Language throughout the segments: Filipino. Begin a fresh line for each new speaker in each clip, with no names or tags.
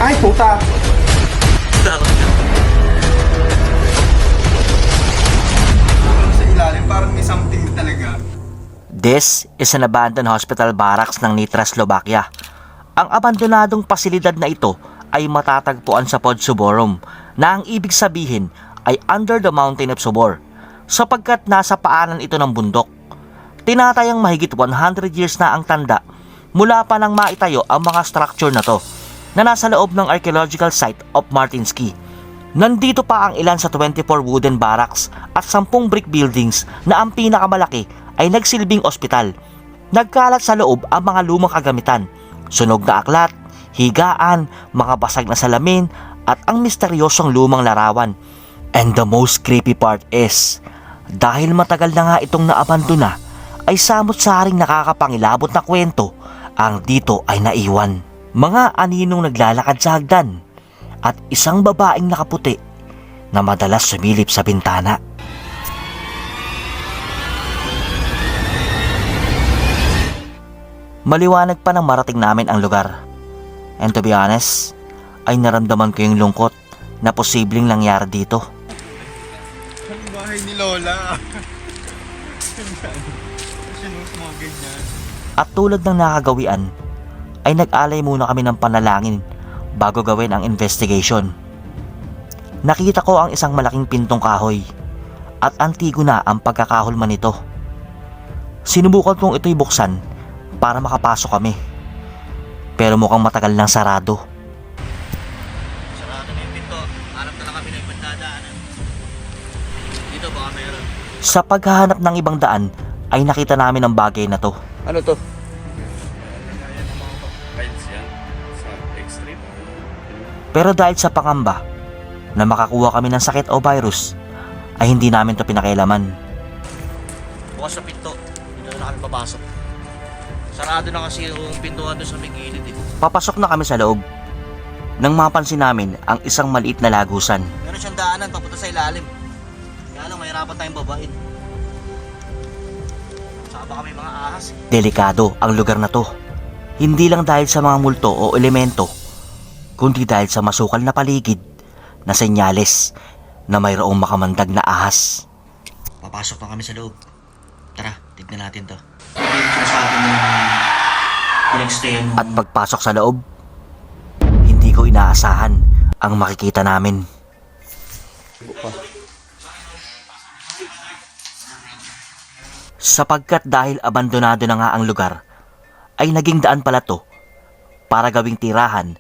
Ay, puta! Sa ilalim, parang may something talaga.
This is an abandoned hospital barracks ng Nitra, Slovakia. Ang abandonadong pasilidad na ito ay matatagpuan sa Podsuborum na ang ibig sabihin ay under the mountain of Subor sapagkat nasa paanan ito ng bundok. Tinatayang mahigit 100 years na ang tanda mula pa nang maitayo ang mga structure na to na nasa loob ng archaeological site of Martinsky. Nandito pa ang ilan sa 24 wooden barracks at 10 brick buildings na ang pinakamalaki ay nagsilbing ospital. Nagkalat sa loob ang mga lumang kagamitan, sunog na aklat, higaan, mga basag na salamin at ang misteryosong lumang larawan. And the most creepy part is, dahil matagal na nga itong naabandona, ay samot-saring nakakapangilabot na kwento ang dito ay naiwan. Mga aninong naglalakad sa hagdan at isang babaeng nakaputi na madalas sumilip sa bintana. Maliwanag pa nang marating namin ang lugar. And to be honest, ay naramdaman ko yung lungkot na posibleng nangyari dito.
Ang bahay ni Lola. Sinusmog ganyan.
At tulad ng nakagawian, ay nag-alay muna kami ng panalangin bago gawin ang investigation. Nakita ko ang isang malaking pintong kahoy at antigo na ang pagkakahulman nito. Sinubukan kong ito'y buksan para makapasok kami, pero mukhang matagal nang sarado.
Sarado na yung pinto. Hanap na lang kami ng ibang dadaanan. Dito baka meron.
Sa paghahanap ng ibang daan ay nakita namin ang bagay na to.
Ano to?
Files yan. Sa extreme.
Pero dahil sa pangamba na makakuha kami ng sakit o virus, ay hindi namin to pinakialaman.
Bukas sa pinto. Dito na kami papasok. Sarado na kasi yung pintuan doon sa may gilid eh.
Papasok na kami sa loob nang mapansin namin ang isang maliit na lagusan.
Meron siyang daanan papunta sa ilalim. Kaya lang mahirapan tayong babain. Saka baka may mga ahas eh.
Delikado ang lugar na to. Hindi lang dahil sa mga multo o elemento, kundi dahil sa masukal na paligid na senyales na mayroong makamandag na ahas.
Papasok na kami sa loob. Tara, tignan natin to. Hindi mo sinasabi mo pinagstayan mo.
At pagpasok sa loob, hindi ko inaasahan ang makikita namin. Sapagkat dahil abandonado na nga ang lugar, ay naging daan pala to para gawing tirahan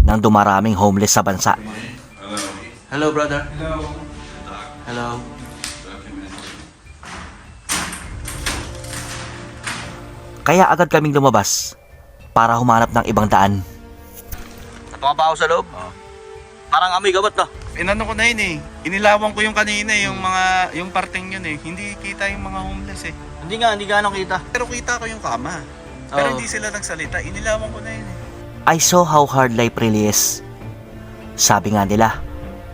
ng dumaraming homeless sa bansa.
Hello, brother.
Hello.
Hello.
Kaya agad kaming lumabas para humanap ng ibang daan.
Napakabaho sa loob. Parang amoy gabat na.
Inano ko na yun eh. Inilawan ko yung kanina, yung parteng yun eh. Hindi kita yung mga homeless eh.
Hindi nga anong kita.
Pero kita ko yung kama. Pero
Oo.
hindi sila nagsalita. Inilawan ko na yun eh.
I saw how hard life really is. Sabi nga nila,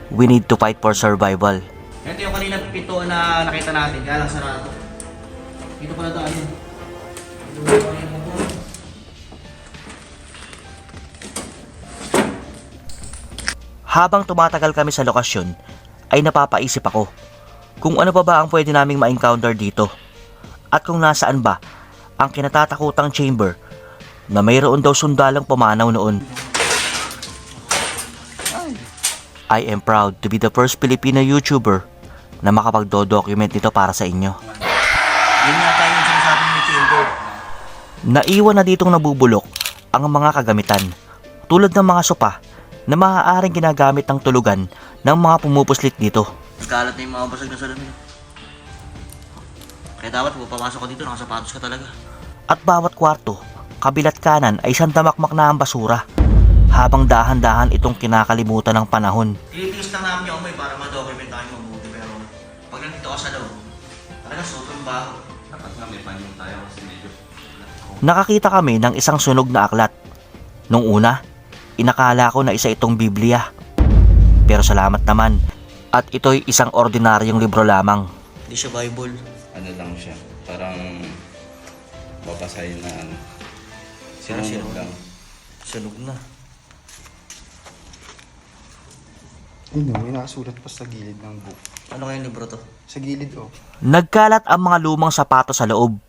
we need to fight for survival.
Ito yung kanina pintuan na nakita natin. Kaya lang sarado. Dito pala tayo.
Habang tumatagal kami sa lokasyon, ay napapaisip ako kung ano pa ba ang pwede naming ma-encounter dito at kung nasaan ba ang kinatatakutang chamber na mayroon daw sundalang pumanaw noon. I am proud to be the first Filipino YouTuber na makapagdo-document nito para sa inyo.
Yun nga tayo yung sinasabi ni chamber.
Naiwan na ditong nabubulok ang mga kagamitan tulad ng mga sopa na maaaring ginagamit ng tulugan ng mga pumupuslit dito.
Kalat na yung mga basag na salamin. Kaya dapat kung papasok ka dito, nakasapatos ka talaga.
At bawat kwarto, kabilat kanan ay isang damakmak na ang basura habang dahan-dahan itong kinakalimutan ng panahon.
Tinitiis lang namin yung amoy para ma-document tayo mabuti. Pero pag nandito ka sa loob, talaga sobrang baho. Dapat nga may panyong tayo kasi medyo.
Nakakita kami ng isang sunog na aklat. Nung una, inakala ko na isa itong Biblia. Pero salamat naman, at ito'y isang ordinaryong libro lamang.
Hindi siya Bible.
Ano lang siya, parang babasahin na ano.
Sino?
Sinunod lang.
Sunog na.
Ay no, may nakasulat pa sa gilid ng book.
Ano kayong libro to?
Sa gilid, oh.
Nagkalat ang mga lumang sapatos sa loob,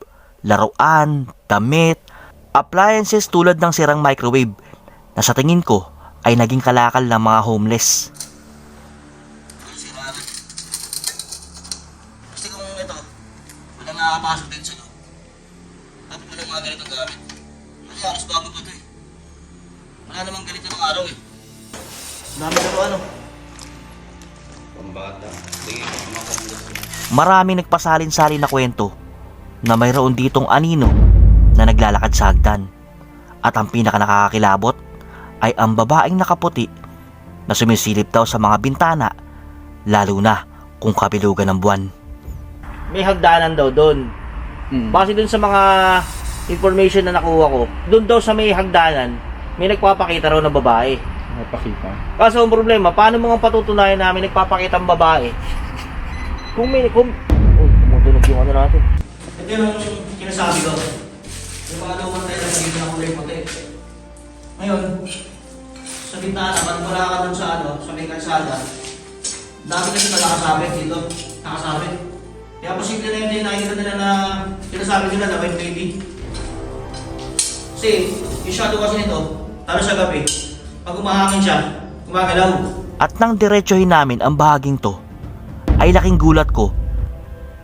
laruan, damit, appliances tulad ng sirang microwave na sa tingin ko ay naging kalakal ng mga homeless.
Kasi kung ito, walang nakakapasok din sa loob. Dapat walang mga ganitong gamit. Kasi aras bago pa ito eh. Wala namang ganito ng araw eh. Dami na ano.
Pambata. Sige, mga pambulas.
Marami nagpasalin-salin na kwento na mayroon ditong anino na naglalakad sa hagdan. At ang pinaka nakakakilabot ay ang babaeng nakaputi na sumisilip daw sa mga bintana, lalo na kung kabilugan ng buwan. May hagdanan daw doon. Base dun sa mga information na nakuha ko, doon daw sa may hagdanan, may nagpapakita raw ng babae.
Napakita.
Kaso ang problema, paano mo nga patutunayan namin nagpapakita ang babae? Kung tumutunog yung ano natin.
Ito yung kinasabi ko. Yung mga lumang tayo na dito na kulay puti. Ngayon, sa bintana, pag wala ka dun sa sa may kalsada, dami kasi na nakasabit dito. Nakasabit. Kaya posible na yung nakikita nila na sinasabi nila na white lady. Kasi, yung shadow kasi nito, lalo sa gabi, pag umahangin siya, gumagalaw.
At nang diretsuhin namin ang bahaging to, ay laking gulat ko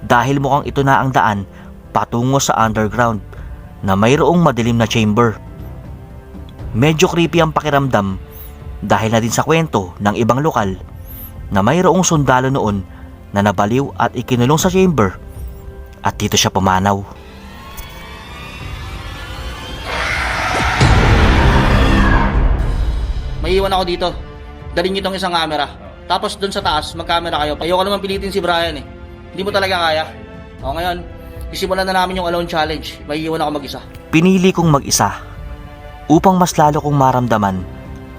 dahil mukhang ito na ang daan patungo sa underground na mayroong madilim na chamber. Medyo creepy ang pakiramdam dahil na din sa kwento ng ibang lokal na mayroong sundalo noon na nabaliw at ikinulong sa chamber at dito siya pumanaw.
May iwan ako dito. Dalhin niyo itong isang camera. Tapos dun sa taas, mag-camera kayo. Ayoko naman pilitin si Brian eh. Hindi mo talaga kaya. O ngayon, isimulan na namin yung alone challenge. May iwan ako mag-isa.
Pinili kong mag-isa upang mas lalo kong maramdaman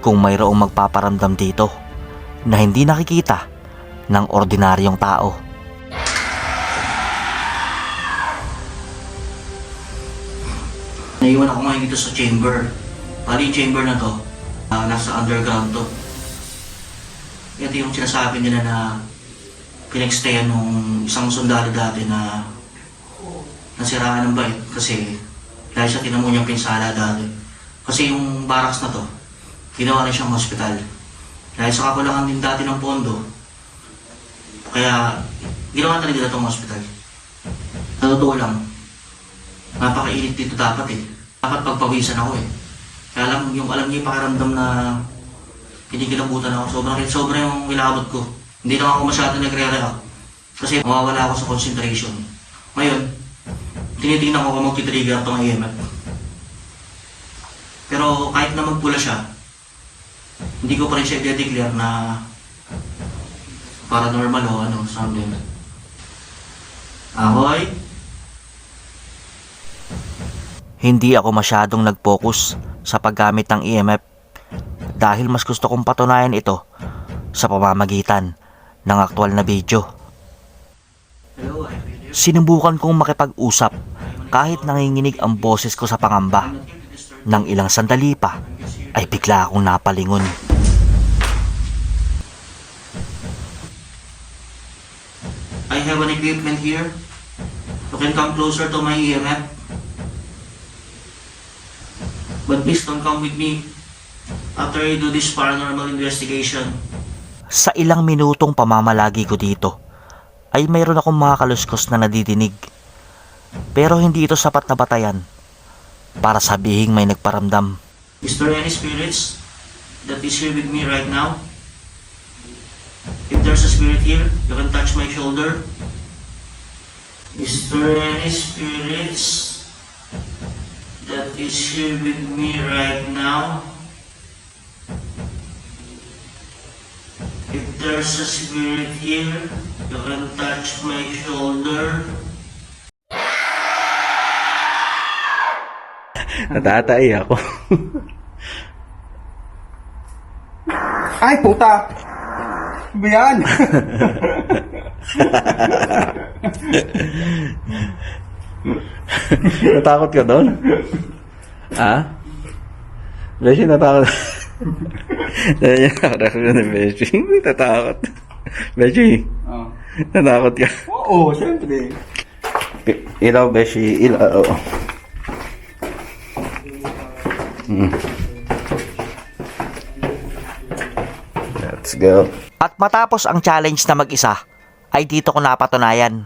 kung mayroong magpaparamdam dito na hindi nakikita ng ordinaryong tao.
Naiwan ako ngayon dito sa chamber. Bali yung chamber na to, nasa underground to. Ito yung sinasabi nila na pinagstayan nung isang sundalo dati na nasiraan ng bait kasi dahil sa tinamo niyang pinsala dati. Kasi yung barracks na to, ginawa na siyang hospital. Dahil sa kakulangan din dati ng pondo, kaya ginawa talaga nila itong hospital. Sa totoo lang, napakainit dito dapat eh. Dapat pagpawisan ako eh. Kaya alam niyo yung pakiramdam na kinikilabutan ako. Sobra yung ilabot ko. Hindi lang ako masyado nagre-react. Kasi mawawala ako sa concentration. Ngayon, tinitingnan ko kung mag-trigger itong EMF. Pero kahit na magpula siya, hindi ko pa rin siya i-declare na paranormal o something. Ahoy!
Hindi ako masyadong nag-focus sa paggamit ng EMF dahil mas gusto kong patunayan ito sa pamamagitan ng aktual na video. Sinubukan kong makipag-usap kahit nanginginig ang boses ko sa pangamba. Nang ilang sandali pa ay bigla akong napalingon.
I have an equipment here. You can come closer to my EMF. But please don't come with me after you do this paranormal investigation.
Sa ilang minutong pamamalagi ko dito ay mayroon akong mga kaluskos na nadidinig. Pero hindi ito sapat na batayan para sabihing may nagparamdam.
Is there any spirits that is here with me right now? If there's a spirit here, you can touch my shoulder. Is there any spirits that is here with me right now? If there's a spirit here, you can touch my shoulder.
Natatay ako.
Ay, puta! Ano ba yan?
Natakot ka doon? Ha? Beshi, natakot. Natakot ako na, Beshi. Natakot. Beshi,
Oh.
natakot ka.
Oo, syempre.
Ilaw, Beshi. Ilaw. Let's go.
At matapos ang challenge na mag-isa, ay dito ko napatunayan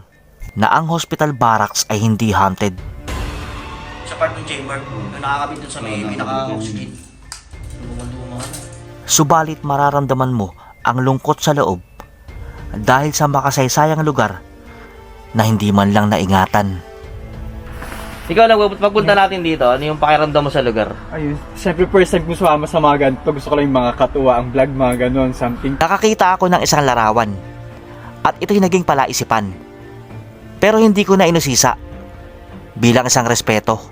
na ang hospital barracks ay hindi haunted.
Sa part ng chamber, na nakakabit dun sa may pinaka-oxygen.
Subalit mararamdaman mo ang lungkot sa loob dahil sa makasaysayang lugar na hindi man lang naingatan. Ikaw lang, pagpunta natin dito, ano yung pakiramdam mo sa lugar?
Ayun. Siyempre, first time ko sumama sa mga ganito. Gusto ko lang yung mga katuwa, ang vlog, mga ganon, something.
Nakakita ako ng isang larawan at ito'y naging palaisipan. Pero hindi ko na inusisa bilang isang respeto.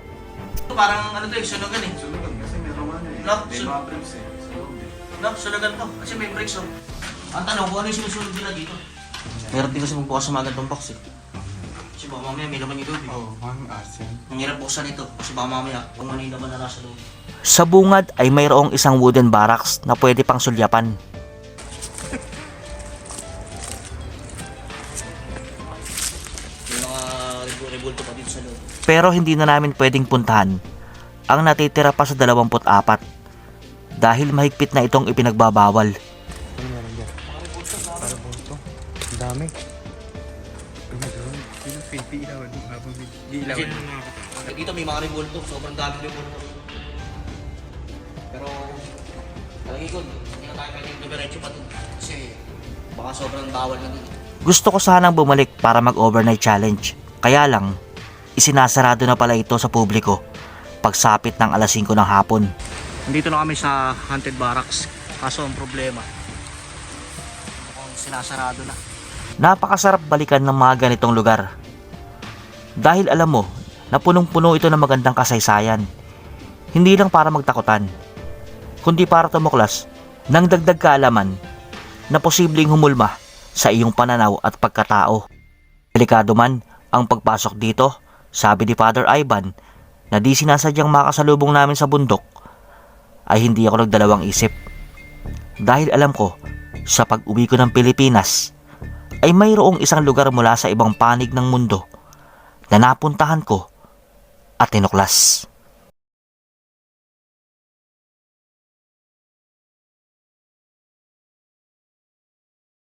Parang ano to eh, sunugan eh.
Sunugan kasi meron ano eh.
No,
May mga bricks eh. Sa loob eh.
No, sunugan to. Kasi may bricks oh. Ang tanong, kung ano yung sinusunog nila dito? Meron din kasi magbukas sa mga ganitong box eh. Kasi baka mamaya may laman yung loob eh.
Oh, ang asin.
Ang hirap buksan ito. Kasi baka mamaya, kung ano yung laman na nasa loob.
Sa bungad ay mayroong isang wooden barracks na pwede pang sulyapan.
May mga rebulto pa dito sa loob.
Pero hindi na namin pwedeng puntahan ang natitira pa sa 24 dahil mahigpit na itong ipinagbabawal.
Ano meron dyan? Para buto. Ang dami. Ilaw.
Kasi dito may mga rebulto. Sobrang daming rebulto. Pero, talagi ko, hindi na tayo pwedeng dumiretso pa dun. Kasi, baka sobrang bawal na dun.
Gusto ko sanang bumalik para mag-overnight challenge. Kaya lang, isinasarado na pala ito sa publiko pagsapit ng alas 5 ng hapon.
Nandito na kami sa haunted barracks. Kaso ang problema, mukhang sinasarado na.
Napakasarap balikan ng mga ganitong lugar. Dahil alam mo na punong-puno ito ng magandang kasaysayan. Hindi lang para magtakutan, kundi para tumuklas ng dagdag kaalaman na posibleng humulma sa iyong pananaw at pagkatao. Delikado man ang pagpasok dito, sabi ni Father Ivan na di sinasadyang makasalubong namin sa bundok, ay hindi ako nagdalawang isip. Dahil alam ko, sa pag-uwi ko ng Pilipinas, ay mayroong isang lugar mula sa ibang panig ng mundo na napuntahan ko at tinuklas.